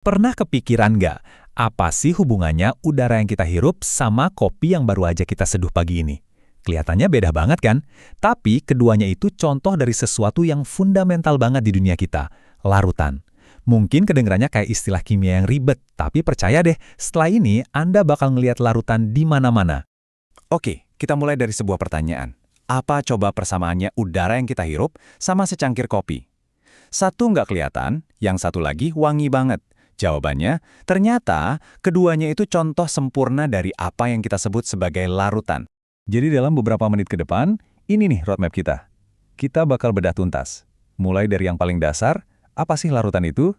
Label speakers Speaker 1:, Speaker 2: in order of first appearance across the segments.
Speaker 1: Pernah kepikiran nggak, apa sih hubungannya udara yang kita hirup sama kopi yang baru aja kita seduh pagi ini? Kelihatannya beda banget kan? Tapi keduanya itu contoh dari sesuatu yang fundamental banget di dunia kita, larutan. Mungkin kedengarannya kayak istilah kimia yang ribet, tapi percaya deh, setelah ini Anda bakal ngelihat larutan di mana-mana.
Speaker 2: Oke, kita mulai dari sebuah pertanyaan. Apa coba persamaannya udara yang kita hirup sama secangkir kopi? Satu nggak kelihatan, yang satu lagi wangi banget. Jawabannya, ternyata keduanya itu contoh sempurna dari apa yang kita sebut sebagai larutan. Jadi dalam beberapa menit ke depan, ini nih roadmap kita. Kita bakal bedah tuntas. Mulai dari yang paling dasar, apa sih larutan itu?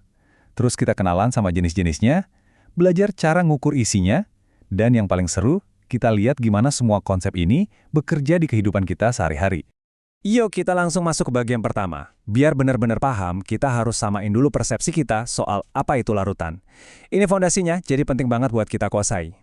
Speaker 2: Terus kita kenalan sama jenis-jenisnya, belajar cara ngukur isinya, dan yang paling seru, kita lihat gimana semua konsep ini bekerja di kehidupan kita sehari-hari. Yuk kita langsung masuk ke bagian pertama. Biar benar-benar paham, kita harus samain dulu persepsi kita soal apa itu larutan. Ini fondasinya, jadi penting banget buat kita kuasai.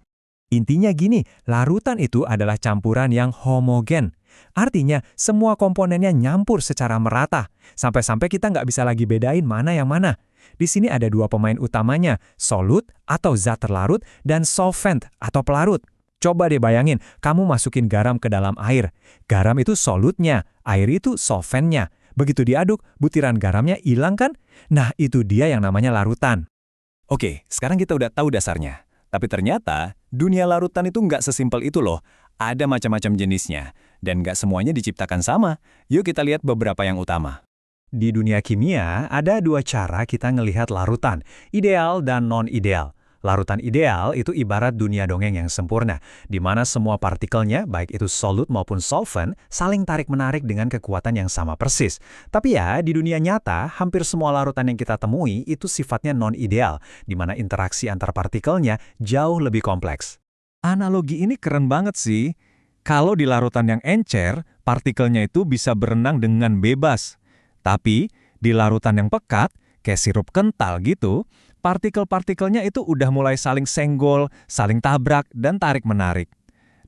Speaker 3: Intinya gini, larutan itu adalah campuran yang homogen. Artinya, semua komponennya nyampur secara merata, sampai-sampai kita nggak bisa lagi bedain mana yang mana. Di sini ada dua pemain utamanya, solut atau zat terlarut dan solvent atau pelarut. Coba deh bayangin, kamu masukin garam ke dalam air. Garam itu solutnya, air itu solventnya. Begitu diaduk, butiran garamnya hilang kan? Nah, itu dia yang namanya larutan.
Speaker 2: Oke, sekarang kita udah tahu dasarnya. Tapi ternyata, dunia larutan itu nggak sesimpel itu loh. Ada macam-macam jenisnya, dan nggak semuanya diciptakan sama. Yuk kita lihat beberapa yang utama.
Speaker 3: Di dunia kimia, ada dua cara kita ngelihat larutan, ideal dan non-ideal. Larutan ideal itu ibarat dunia dongeng yang sempurna, di mana semua partikelnya, baik itu solut maupun solvent, saling tarik-menarik dengan kekuatan yang sama persis. Tapi ya, di dunia nyata, hampir semua larutan yang kita temui itu sifatnya non-ideal, di mana interaksi antar partikelnya jauh lebih kompleks.
Speaker 2: Analogi ini keren banget sih. Kalau di larutan yang encer, partikelnya itu bisa berenang dengan bebas. Tapi, di larutan yang pekat, kayak sirup kental gitu, partikel-partikelnya itu udah mulai saling senggol, saling tabrak, dan tarik-menarik.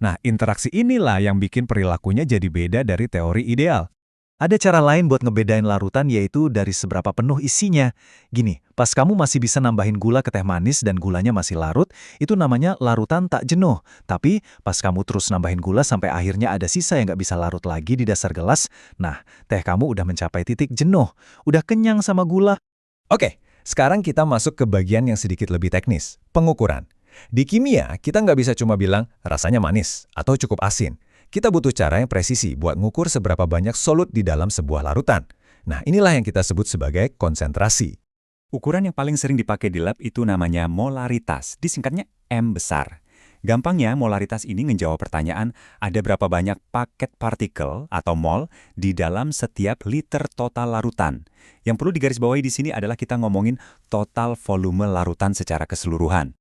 Speaker 2: Nah, interaksi inilah yang bikin perilakunya jadi beda dari teori ideal.
Speaker 1: Ada cara lain buat ngebedain larutan yaitu dari seberapa penuh isinya. Gini, pas kamu masih bisa nambahin gula ke teh manis dan gulanya masih larut, itu namanya larutan tak jenuh. Tapi pas kamu terus nambahin gula sampai akhirnya ada sisa yang nggak bisa larut lagi di dasar gelas, nah, teh kamu udah mencapai titik jenuh. Udah kenyang sama gula.
Speaker 2: Oke, sekarang kita masuk ke bagian yang sedikit lebih teknis, pengukuran. Di kimia, kita nggak bisa cuma bilang rasanya manis atau cukup asin. Kita butuh cara yang presisi buat ngukur seberapa banyak solut di dalam sebuah larutan. Nah, inilah yang kita sebut sebagai konsentrasi. Ukuran yang paling sering dipakai di lab itu namanya molaritas, disingkatnya M besar. Gampangnya, molaritas ini ngejawab pertanyaan ada berapa banyak paket partikel atau mol di dalam setiap liter total larutan. Yang perlu digarisbawahi di sini adalah kita ngomongin total volume larutan secara keseluruhan.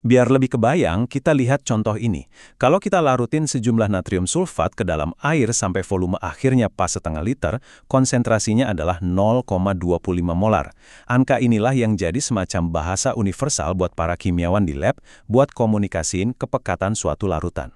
Speaker 2: Biar lebih kebayang, kita lihat contoh ini. Kalau kita larutin sejumlah natrium sulfat ke dalam air sampai volume akhirnya pas setengah liter, konsentrasinya adalah 0,25 molar. Angka inilah yang jadi semacam bahasa universal buat para kimiawan di lab buat komunikasiin kepekatan suatu larutan.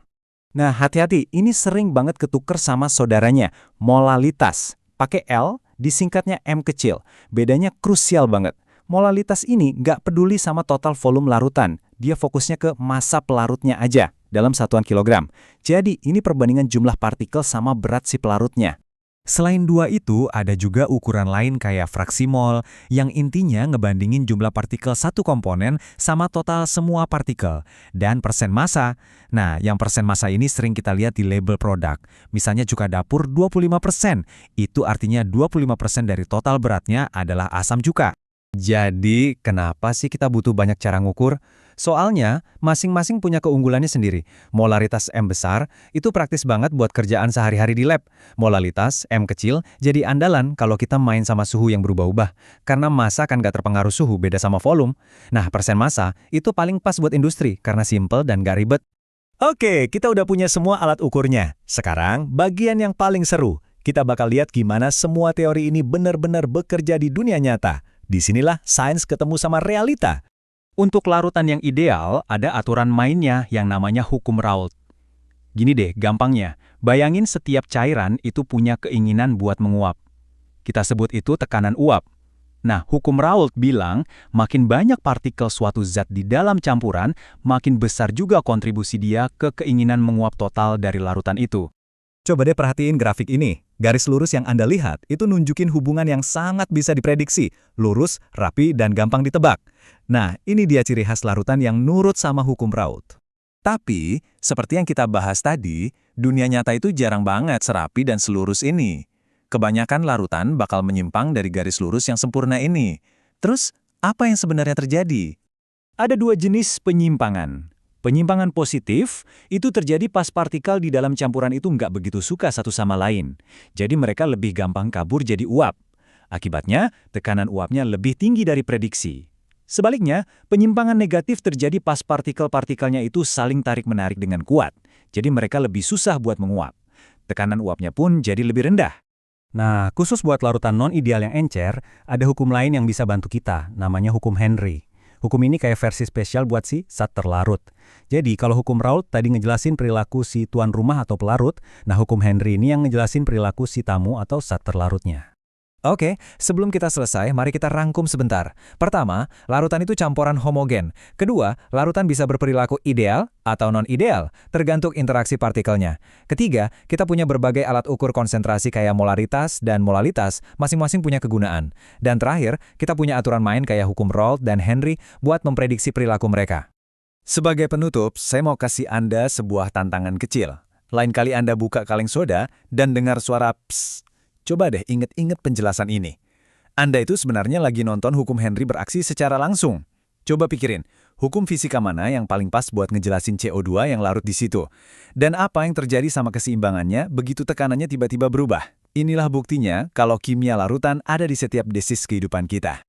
Speaker 2: Nah, hati-hati, ini sering banget ketuker sama saudaranya, molalitas. Pakai L, disingkatnya M kecil. Bedanya krusial banget. Molalitas ini nggak peduli sama total volume larutan. Dia fokusnya ke massa pelarutnya aja dalam satuan kilogram. Jadi, ini perbandingan jumlah partikel sama berat si pelarutnya.
Speaker 3: Selain dua itu, ada juga ukuran lain kayak fraksi mol, yang intinya ngebandingin jumlah partikel satu komponen sama total semua partikel, dan persen massa. Nah, yang persen massa ini sering kita lihat di label produk. Misalnya cuka dapur 25%, itu artinya 25% dari total beratnya adalah asam cuka.
Speaker 2: Jadi, kenapa sih kita butuh banyak cara ngukur? Soalnya, masing-masing punya keunggulannya sendiri. Molaritas M besar itu praktis banget buat kerjaan sehari-hari di lab. Molaritas M kecil jadi andalan kalau kita main sama suhu yang berubah-ubah. Karena massa kan gak terpengaruh suhu, beda sama volume. Nah, persen massa itu paling pas buat industri karena simple dan gak ribet.
Speaker 3: Oke, kita udah punya semua alat ukurnya. Sekarang, bagian yang paling seru. Kita bakal lihat gimana semua teori ini benar-benar bekerja di dunia nyata. Disinilah sains ketemu sama realita. Untuk larutan yang ideal, ada aturan mainnya yang namanya hukum Raoult. Gini deh, gampangnya. Bayangin setiap cairan itu punya keinginan buat menguap. Kita sebut itu tekanan uap.
Speaker 1: Nah, hukum Raoult bilang, makin banyak partikel suatu zat di dalam campuran, makin besar juga kontribusi dia ke keinginan menguap total dari larutan itu.
Speaker 2: Coba deh perhatiin grafik ini. Garis lurus yang Anda lihat itu nunjukin hubungan yang sangat bisa diprediksi, lurus, rapi, dan gampang ditebak. Nah, ini dia ciri khas larutan yang nurut sama hukum Raoult. Tapi, seperti yang kita bahas tadi, dunia nyata itu jarang banget serapi dan selurus ini. Kebanyakan larutan bakal menyimpang dari garis lurus yang sempurna ini. Terus, apa yang sebenarnya terjadi?
Speaker 1: Ada dua jenis penyimpangan. Penyimpangan positif itu terjadi pas partikel di dalam campuran itu nggak begitu suka satu sama lain. Jadi mereka lebih gampang kabur jadi uap. Akibatnya, tekanan uapnya lebih tinggi dari prediksi. Sebaliknya, penyimpangan negatif terjadi pas partikel-partikelnya itu saling tarik-menarik dengan kuat. Jadi mereka lebih susah buat menguap. Tekanan uapnya pun jadi lebih rendah.
Speaker 3: Nah, khusus buat larutan non-ideal yang encer, ada hukum lain yang bisa bantu kita, namanya hukum Henry. Hukum ini kayak versi spesial buat si zat terlarut. Jadi, kalau hukum Raoult tadi ngejelasin perilaku si tuan rumah atau pelarut, nah hukum Henry ini yang ngejelasin perilaku si tamu atau zat terlarutnya.
Speaker 2: Oke, sebelum kita selesai, mari kita rangkum sebentar. Pertama, larutan itu campuran homogen. Kedua, larutan bisa berperilaku ideal atau non-ideal, tergantung interaksi partikelnya. Ketiga, kita punya berbagai alat ukur konsentrasi kayak molaritas dan molalitas, masing-masing punya kegunaan. Dan terakhir, kita punya aturan main kayak hukum Raoult dan Henry buat memprediksi perilaku mereka. Sebagai penutup, saya mau kasih Anda sebuah tantangan kecil. Lain kali Anda buka kaleng soda dan dengar suara psst. Coba deh inget-inget penjelasan ini. Anda itu sebenarnya lagi nonton hukum Henry beraksi secara langsung. Coba pikirin, hukum fisika mana yang paling pas buat ngejelasin CO2 yang larut di situ? Dan apa yang terjadi sama keseimbangannya begitu tekanannya tiba-tiba berubah? Inilah buktinya kalau kimia larutan ada di setiap desis kehidupan kita.